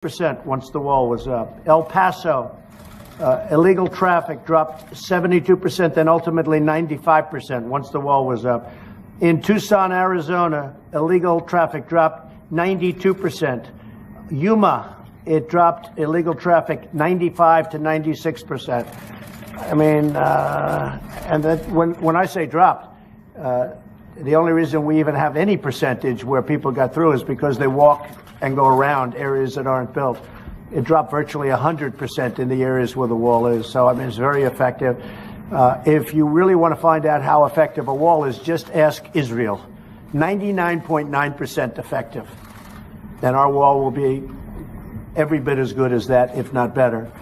percent once the wall was up. El Paso, illegal traffic dropped 72%, then ultimately 95% once the wall was up. In Tucson, Arizona, illegal traffic dropped 92%. Yuma, it dropped illegal traffic 95 to 96%. I mean, and that when I say dropped, the only reason we even have any percentage where people got through is because they walk and go around areas that aren't built. It dropped virtually 100% in the areas where the wall is. So, I mean, it's very effective. If you really want to find out how effective a wall is, just ask Israel. 99.9% effective. And our wall will be every bit as good as that, if not better.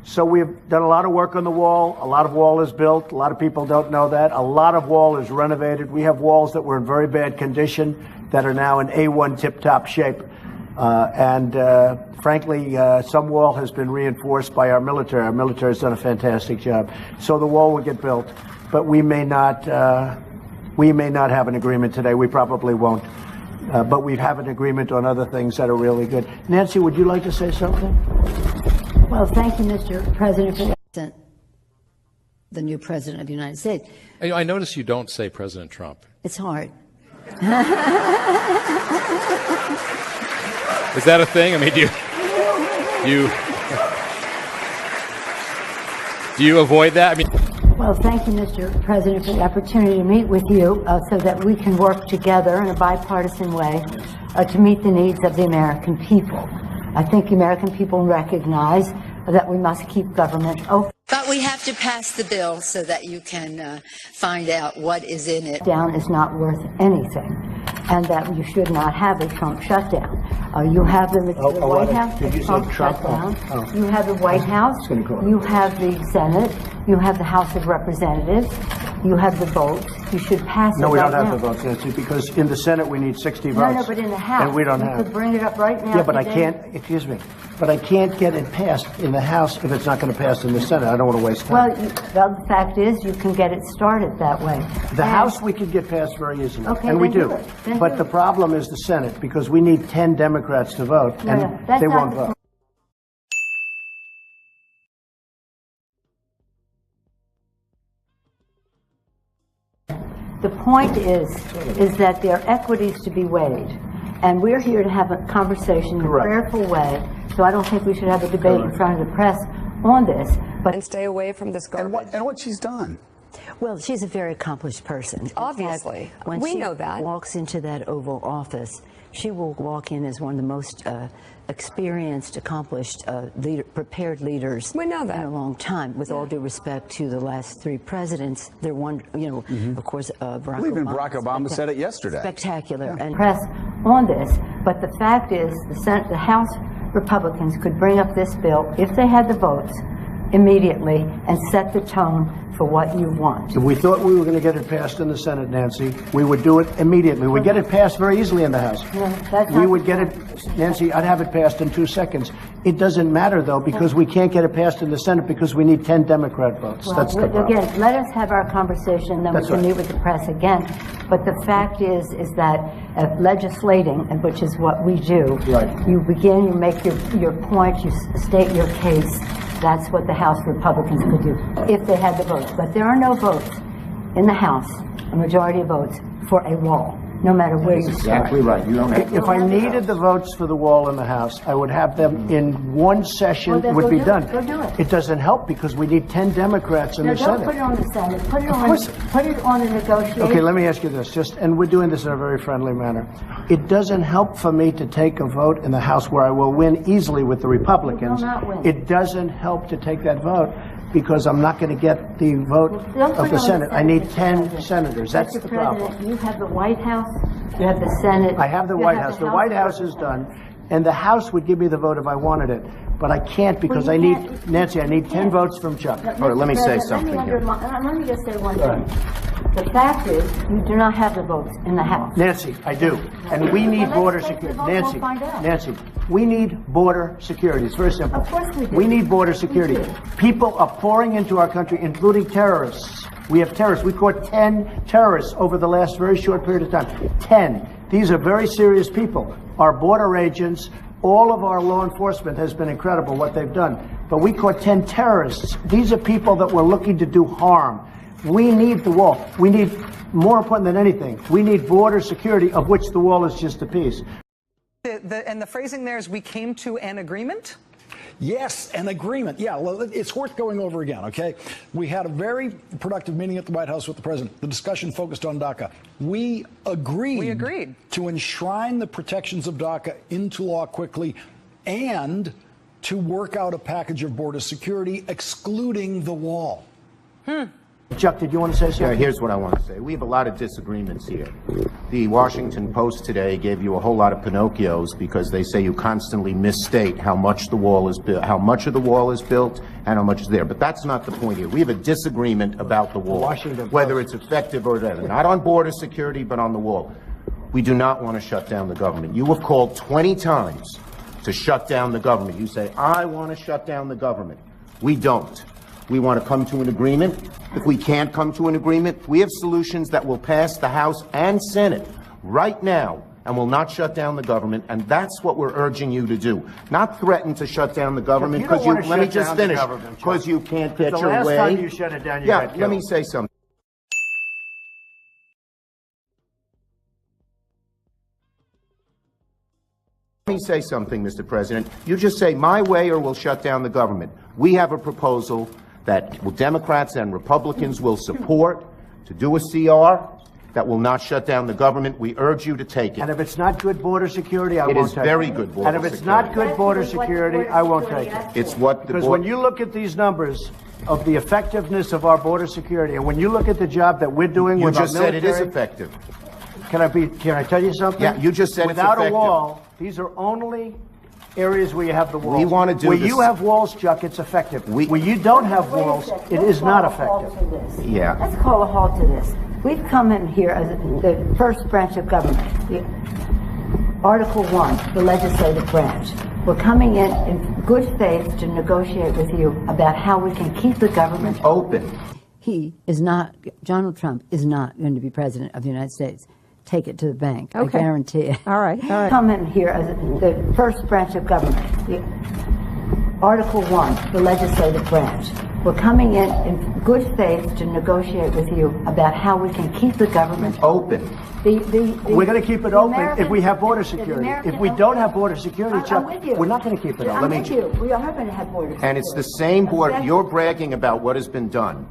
So we've done a lot of work on the wall. A lot of wall is built. A lot of people don't know that. A lot of wall is renovated. We have walls that were in very bad condition that are now in A1 tip-top shape. Frankly, some wall has been reinforced by our military. Our military has done a fantastic job. So the wall will get built, but we may not have an agreement today. We probably won't. But we have an agreement on other things that are really good. Nancy, would you like to say something? Well, thank you, Mr. President, for the new president of the United States. I notice you don't say President Trump. It's hard. Is that a thing? I mean, do you avoid that? I mean, well, thank you, Mr. President, for the opportunity to meet with you so that we can work together in a bipartisan way to meet the needs of the American people. I think the American people recognize that we must keep government open. But we have to pass the bill so that you can find out what is in it. Down is not worth anything, and that you should not have a Trump shutdown. You have the White House, the Trump shutdown. You have the White House. You have the Senate. You have the House of Representatives. You have the votes. You should pass it. No, we don't have now. the votes, Nancy, because in the Senate we need 60 votes. No, but in the House, and we don't have. You could bring it up right now. Yeah, but today. I can't. Excuse me. But I can't get it passed in the House if it's not going to pass in the Senate. I don't want to waste time. Well, the fact is, you can get it started that way. The House we could get passed very easily, okay, and we do. But the do problem is the Senate, because we need 10 Democrats to vote, and they won't vote. The point is that there are equities to be weighed, and we're here to have a conversation in a prayerful way. So I don't think we should have a debate in front of the press on this. But and stay away from this garbage. And what she's done. Well, she's a very accomplished person. Obviously, when we she know that. Walks into that Oval Office, she will walk in as one of the most experienced, accomplished, prepared leaders we know that. in a long time. With all due respect to the last three presidents, they're one. You know, of course, Barack Even Obama. Barack Obama said it yesterday. Spectacular and press on this. But the fact is, the House Republicans could bring up this bill if they had the votes immediately and set the tone for what you want. If we thought we were going to get it passed in the Senate, Nancy, we would do it immediately. We'd get it passed very easily in the House. No, we would get it, Nancy, I'd have it passed in 2 seconds. It doesn't matter, though, because we can't get it passed in the Senate because we need 10 Democrat votes. Well, that's the problem. Again, let us have our conversation, then we can meet with the press again. But the fact is that legislating, which is what we do, you begin, you make your point, you state your case. That's what the House Republicans could do if they had the votes. But there are no votes in the House, a majority of votes, for a wall, no matter where you start. Exactly right. You don't have if I needed the votes for the wall in the House, I would have them in one session. Well, would be done. Go do it. It doesn't help because we need 10 Democrats in the Senate. Don't put it on the Senate. Put it on the negotiation. Okay, let me ask you this. And we're doing this in a very friendly manner. It doesn't help for me to take a vote in the House where I will win easily with the Republicans. You will not win. It doesn't help to take that vote because I'm not going to get the vote of the Senate. I need 10 senators. That's the problem. You have the White House. You have the Senate. I have the White House. The White House is done. And the House would give me the vote if I wanted it. But I can't because I need, Nancy, I need 10 votes from Chuck. All right, let me say something here. Let me just say one thing. The fact is, you do not have the votes in the House. Nancy, I do. And we need border security. Nancy, we need border security. It's very simple. Of course we do. We need border security. People are pouring into our country, including terrorists. We have terrorists. We caught 10 terrorists over the last very short period of time. 10. These are very serious people. Our border agents All of our law enforcement has been incredible, what they've done. But we caught 10 terrorists. These are people that were looking to do harm. We need the wall. We need, more important than anything, we need border security, of which the wall is just a piece. And the phrasing there is, we came to an agreement? Yes, an agreement. Yeah, well, it's worth going over again, okay? We had a very productive meeting at the White House with the president. The discussion focused on DACA. We agreed to enshrine the protections of DACA into law quickly and to work out a package of border security excluding the wall. Chuck, did you want to say something? Yeah, here's what I want to say. We have a lot of disagreements here. The Washington Post today gave you a whole lot of Pinocchios because they say you constantly misstate how much the wall is built, how much of the wall is built, and how much is there. But that's not the point here. We have a disagreement about the wall, whether it's effective or not. Not on border security, but on the wall. We do not want to shut down the government. You have called 20 times to shut down the government. You say, I want to shut down the government. We don't. We want to come to an agreement. If we can't come to an agreement, we have solutions that will pass the House and Senate right now and will not shut down the government, and that's what we're urging you to do. Not threaten to shut down the government because you, let me just finish, because you can't get your way. The last time you shut it down, you got killed. Let me say something. Let me say something, Mr. President. You just say my way or we'll shut down the government. We have a proposal that Democrats and Republicans will support to do a CR that will not shut down the government. We urge you to take it. And if it's not good border security, I won't take it. It is very good border security. And if it's not good border security, I won't take it. It's what the Because when you look at these numbers of the effectiveness of our border security, and when you look at the job that we're doing with our military... You just said it is effective. Can I tell you something? Yeah, you just said it's Without effective. a wall, these are only areas where you have the walls. We want to do where this. you have walls, Chuck, it's effective. Where you don't have walls, it is not effective. Yeah. Let's call a halt to this. We've come in here as the first branch of government. Article 1, the legislative branch. We're coming in good faith to negotiate with you about how we can keep the government open. He is not, Donald Trump is not going to be president of the United States. Take it to the bank. Okay. I guarantee it. All right. Come in here as the first branch of government. Article 1, the legislative branch. We're coming in good faith to negotiate with you about how we can keep the government open. We're going to keep it open if we have border security. If we don't have border security, Chuck, we're not going to keep it open. I'm with you. We are going to have border security. And it's the same border. You're bragging about what has been done.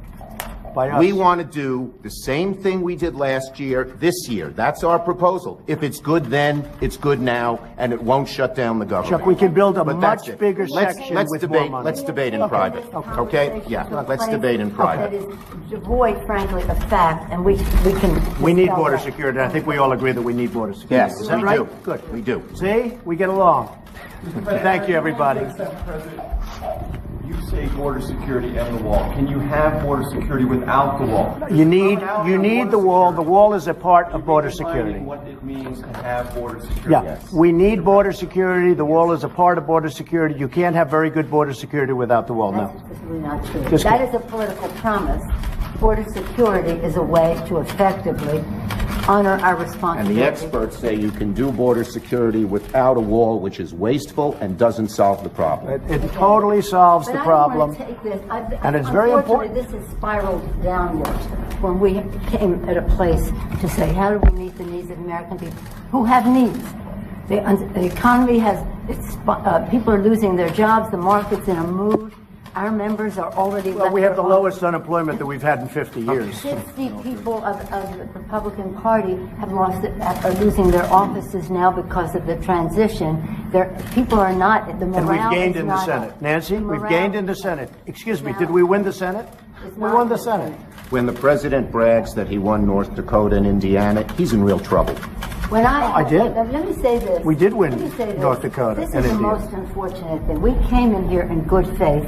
We want to do the same thing we did last year, this year. That's our proposal. If it's good then, it's good now, and it won't shut down the government. Chuck, we can build a much bigger section with more money. Let's debate in private. Okay? Yeah, let's debate in private. That is devoid, frankly, of fact, and we can... We need border security. I think we all agree that we need border security. Yes, is that we right? do. Good. We do. See? We get along. Thank you, everybody. You say border security and the wall. Can you have border security without the wall? You need the wall. The wall is a part of border security. What it means to have border security. Yeah, Yes. we need border security. The wall is a part of border security. You can't have very good border security without the wall. No. That's really not true. Just That is a political promise. Border security is a way to effectively honor our And responsibility. the experts say you can do border security without a wall, which is wasteful and doesn't solve the problem. It totally solves But the I don't problem. want to take this. And it's very important. This has spiraled downwards when we came at a place to say, how do we meet the needs of American people who have needs? The economy has, people are losing their jobs, the market's in a mood. Our members are already... Well, we have the lowest unemployment that we've had in 50 years. 60 people of the Republican Party are losing their offices now because of the transition. People are not, the morale And we've gained is in the not Senate. up. Nancy, The we've morale- gained in the Senate. Excuse me, did we win the Senate? We won the Senate. When the president brags that he won North Dakota and Indiana, he's in real trouble. When I did. Let me say this. We did win Let me say this. North Dakota This and is the Indiana. most unfortunate thing. We came in here in good faith,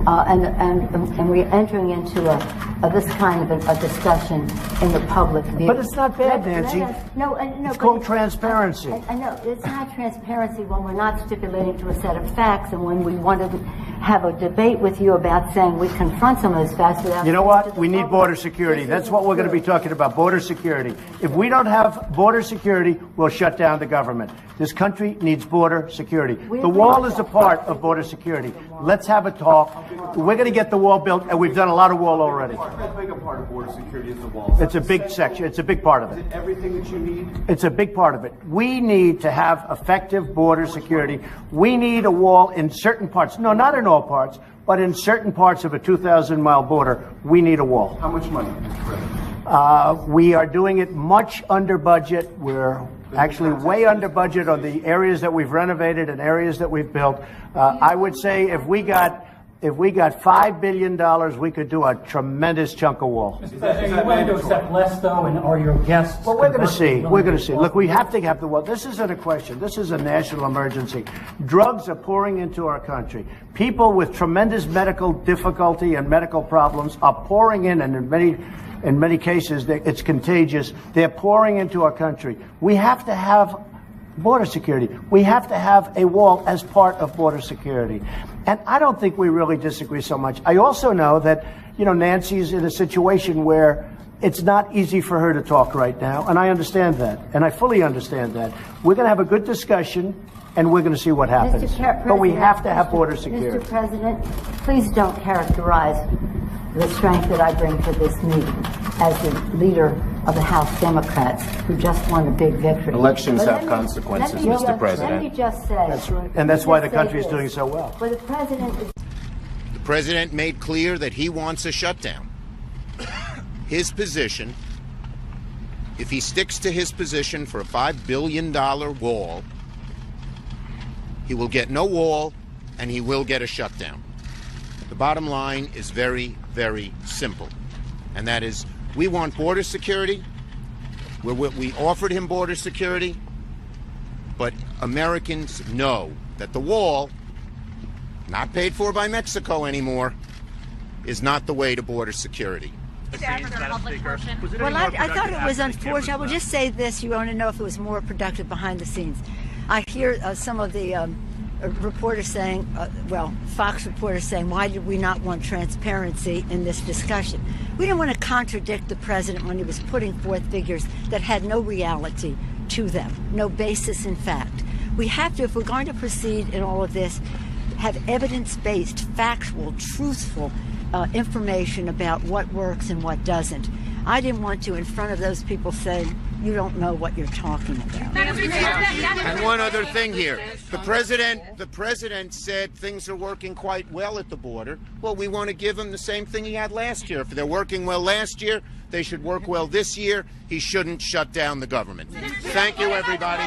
and we're entering into this kind of a discussion in the public view. But it's not bad, Nancy. No, It's called transparency. I know it's not transparency when we're not stipulating to a set of facts, and when we want to have a debate with you about saying we confront some of those facts without. You know saying to what? the We need public, border security. this That's is what we're going to be true. talking about, border security. If we don't have border security, security will shut down the government. This country needs border security. The wall is a part of border security. Let's have a talk. We're going to get the wall built, and we've done a lot of wall already. How big a part of border security is the wall? It's a big section. It's a big part of it. Is it everything that you need? It's a big part of it. We need to have effective border security. We need a wall in certain parts. No, not in all parts, but in certain parts of a 2,000-mile border, we need a wall. How much money, Mr. President? We are doing it much under budget. We're actually way under budget on the areas that we've renovated and areas that we've built. I would say if we got $5 billion, we could do a tremendous chunk of wall. Mr. President, are you willing to accept less, though, and are your guests? Well, we're going to see. We're going to see. Look, we have to have the wall. This isn't a question. This is a national emergency. Drugs are pouring into our country. People with tremendous medical difficulty and medical problems are pouring in, and in many cases, it's contagious. They're pouring into our country. We have to have border security. We have to have a wall as part of border security. And I don't think we really disagree so much. I also know that, Nancy's in a situation where it's not easy for her to talk right now, and I understand that, and I fully understand that. We're going to have a good discussion, and we're going to see what happens. But we have to have border security. Mr. President, please don't characterize the strength that I bring to this meeting as the leader of the House Democrats who just won a big victory. Elections have consequences, Mr. President. Let me just say. That's right. And that's why the country is doing so well. Well, the President made clear that he wants a shutdown. His position, if he sticks to his position for a $5 billion wall, he will get no wall and he will get a shutdown. The bottom line is very, very simple, and that is we want border security. We offered him border security, but Americans know that the wall, not paid for by Mexico anymore, is not the way to border security. Well, I thought it was unfortunate. I will just say this. You want to know if it was more productive behind the scenes. I hear some of the reporters saying, Fox reporters saying, why did we not want transparency in this discussion? We didn't want to contradict the president when he was putting forth figures that had no reality to them, no basis in fact. We have to, if we're going to proceed in all of this, have evidence-based, factual, truthful information about what works and what doesn't. I didn't want to, in front of those people, say, you don't know what you're talking about. And one other thing here. The president said things are working quite well at the border. Well, we want to give him the same thing he had last year. If they're working well last year, they should work well this year. He shouldn't shut down the government. Thank you, everybody.